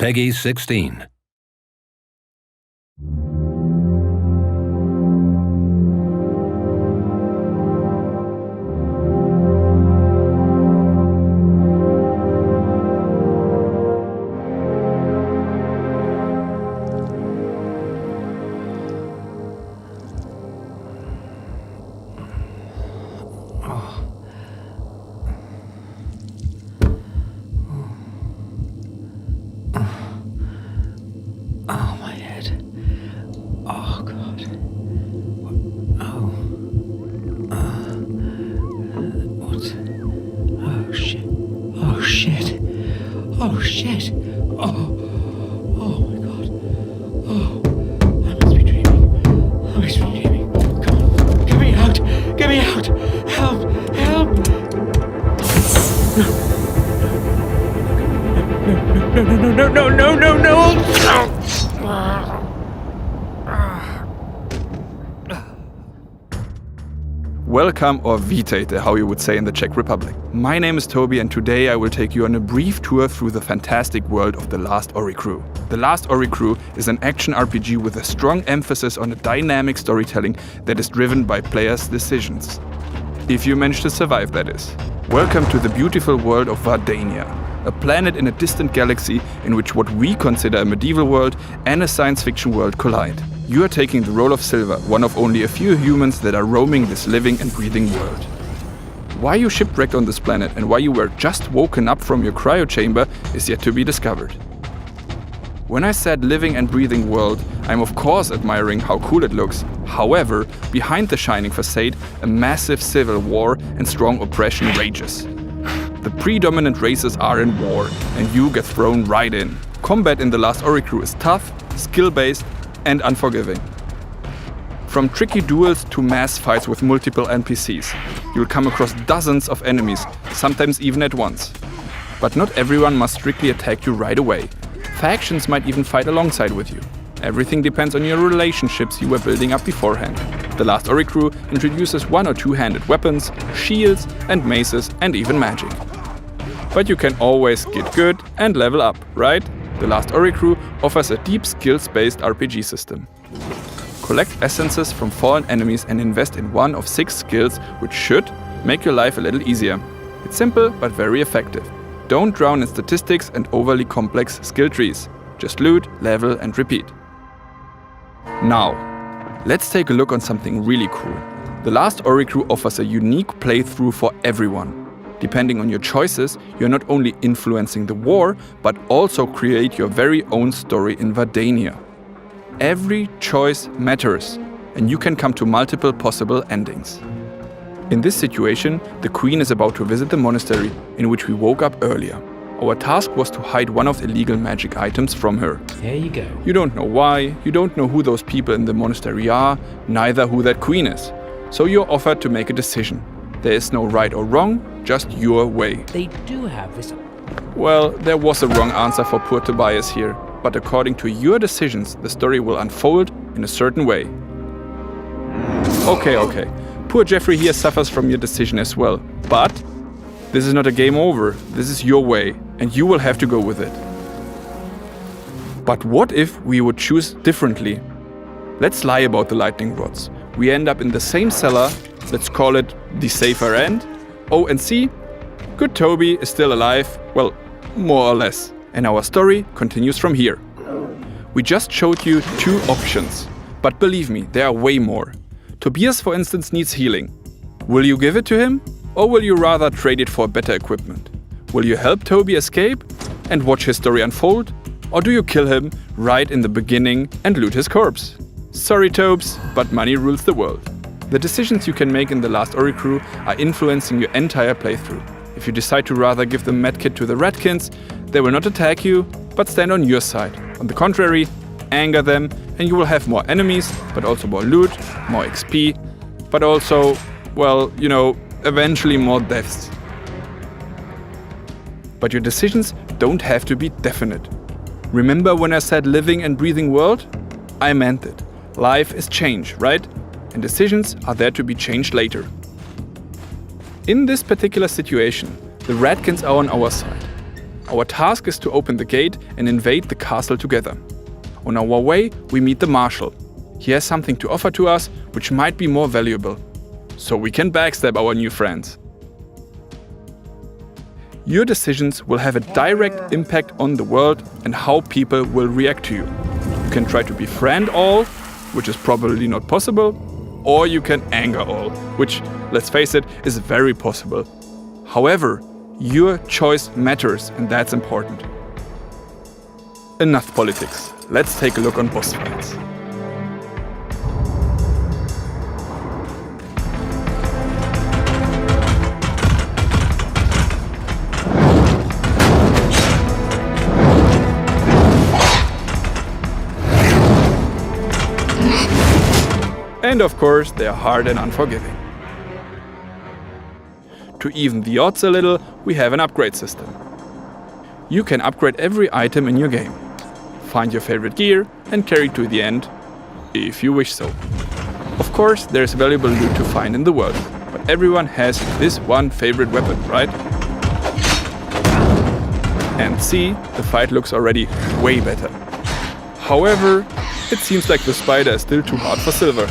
Peggy 16. Oh, my head. Oh, God. Oh. What? Oh, shit. Oh, shit. Oh, shit. Oh. Oh, my God. Oh. I must be dreaming. I must be dreaming. Come on. Get me out. Get me out. Help. Help. No. Welcome, or vítejte, how you would say in the Czech Republic. My name is Toby, and today I will take you on a brief tour through the fantastic world of The Last Oricru. The Last Oricru is an action RPG with a strong emphasis on a dynamic storytelling that is driven by players' decisions. If you manage to survive, that is. Welcome to the beautiful world of Vardania, a planet in a distant galaxy in which what we consider a medieval world and a science fiction world collide. You are taking the role of Silver, one of only a few humans that are roaming this living and breathing world. Why you shipwrecked on this planet and why you were just woken up from your cryo chamber is yet to be discovered. When I said living and breathing world, I'm of course admiring how cool it looks. However, behind the shining facade, a massive civil war and strong oppression rages. The predominant races are in war, and you get thrown right in. Combat in The Last Oricru is tough, skill-based, and unforgiving. From tricky duels to mass fights with multiple NPCs, you'll come across dozens of enemies, sometimes even at once. But not everyone must strictly attack you right away. Factions might even fight alongside with you. Everything depends on your relationships you were building up beforehand. The Last Oricru introduces one or two-handed weapons, shields and maces, and even magic. But you can always get good and level up, right? The Last Oricru offers a deep skills-based RPG system. Collect essences from fallen enemies and invest in one of 6 skills, which should make your life a little easier. It's simple but very effective. Don't drown in statistics and overly complex skill trees. Just loot, level and repeat. Now, let's take a look on something really cool. The Last Oricru offers a unique playthrough for everyone. Depending on your choices, you're not only influencing the war, but also create your very own story in Vardania. Every choice matters, and you can come to multiple possible endings. In this situation, the Queen is about to visit the monastery in which we woke up earlier. Our task was to hide one of the illegal magic items from her. There you go. You don't know why, you don't know who those people in the monastery are, neither who that queen is. So you're offered to make a decision. There is no right or wrong, just your way. They do have this. Well, there was a wrong answer for poor Tobias here, but according to your decisions, the story will unfold in a certain way. Okay. Poor Jeffrey here suffers from your decision as well, but this is not a game over. This is your way, and you will have to go with it. But what if we would choose differently? Let's lie about the lightning rods. We end up in the same cellar, let's call it the safer end. Oh, and see, good Toby is still alive, well, more or less. And our story continues from here. We just showed you 2 options, but believe me, there are way more. Tobias, for instance, needs healing. Will you give it to him? Or will you rather trade it for better equipment? Will you help Toby escape and watch his story unfold? Or do you kill him right in the beginning and loot his corpse? Sorry Tobes, but money rules the world. The decisions you can make in The Last Oricru are influencing your entire playthrough. If you decide to rather give the medkit to the Ratkins, they will not attack you, but stand on your side. On the contrary, anger them, and you will have more enemies, but also more loot, more XP, but also, well, eventually more deaths. But your decisions don't have to be definite. Remember when I said living and breathing world? I meant it. Life is change, right? And decisions are there to be changed later. In this particular situation, the Ratkins are on our side. Our task is to open the gate and invade the castle together. On our way, we meet the marshal. He has something to offer to us, which might be more valuable. So we can backstab our new friends. Your decisions will have a direct impact on the world and how people will react to you. You can try to befriend all, which is probably not possible, or you can anger all, which, let's face it, is very possible. However, your choice matters, and that's important. Enough politics. Let's take a look on boss fights. And of course, they are hard and unforgiving. To even the odds a little, we have an upgrade system. You can upgrade every item in your game. Find your favorite gear and carry it to the end, if you wish so. Of course, there's valuable loot to find in the world, but everyone has this one favorite weapon, right? And see, the fight looks already way better. However, it seems like the spider is still too hard for silver.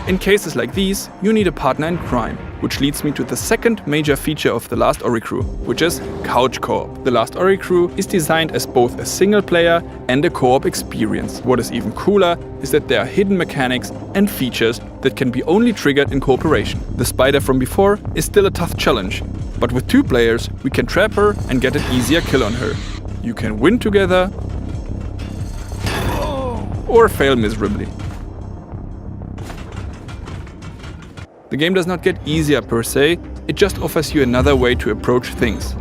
In cases like these, you need a partner in crime, which leads me to the second major feature of The Last Oricru, which is couch co-op. The Last Oricru is designed as both a single player and a co-op experience. What is even cooler is that there are hidden mechanics and features that can be only triggered in cooperation. The spider from before is still a tough challenge, but with 2 players we can trap her and get an easier kill on her. You can win together or fail miserably. The game does not get easier per se, it just offers you another way to approach things.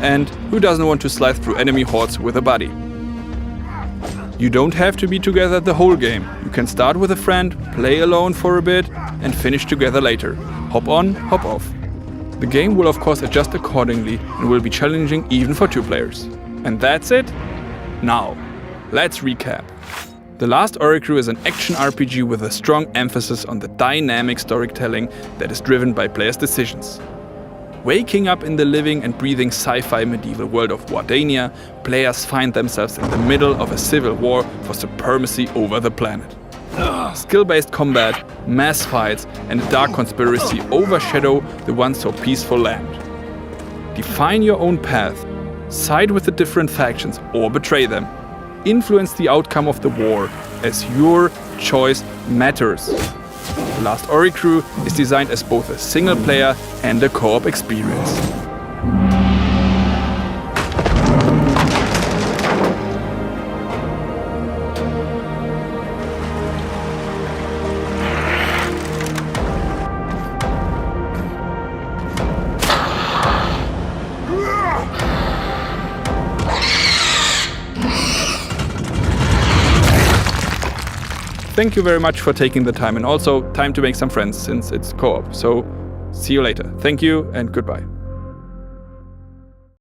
And who doesn't want to slide through enemy hordes with a buddy? You don't have to be together the whole game. You can start with a friend, play alone for a bit, and finish together later. Hop on, hop off. The game will of course adjust accordingly and will be challenging even for 2 players. And that's it? Now, let's recap. The Last Oricru is an action RPG with a strong emphasis on the dynamic storytelling that is driven by players' decisions. Waking up in the living and breathing sci-fi medieval world of Wardania, players find themselves in the middle of a civil war for supremacy over the planet. Skill-based combat, mass fights, and a dark conspiracy overshadow the once so peaceful land. Define your own path, side with the different factions or betray them. Influence the outcome of the war, as your choice matters. The Last Oricru is designed as both a single player and a co-op experience. Thank you very much for taking the time, and also time to make some friends since it's co-op. So see you later. Thank you and goodbye.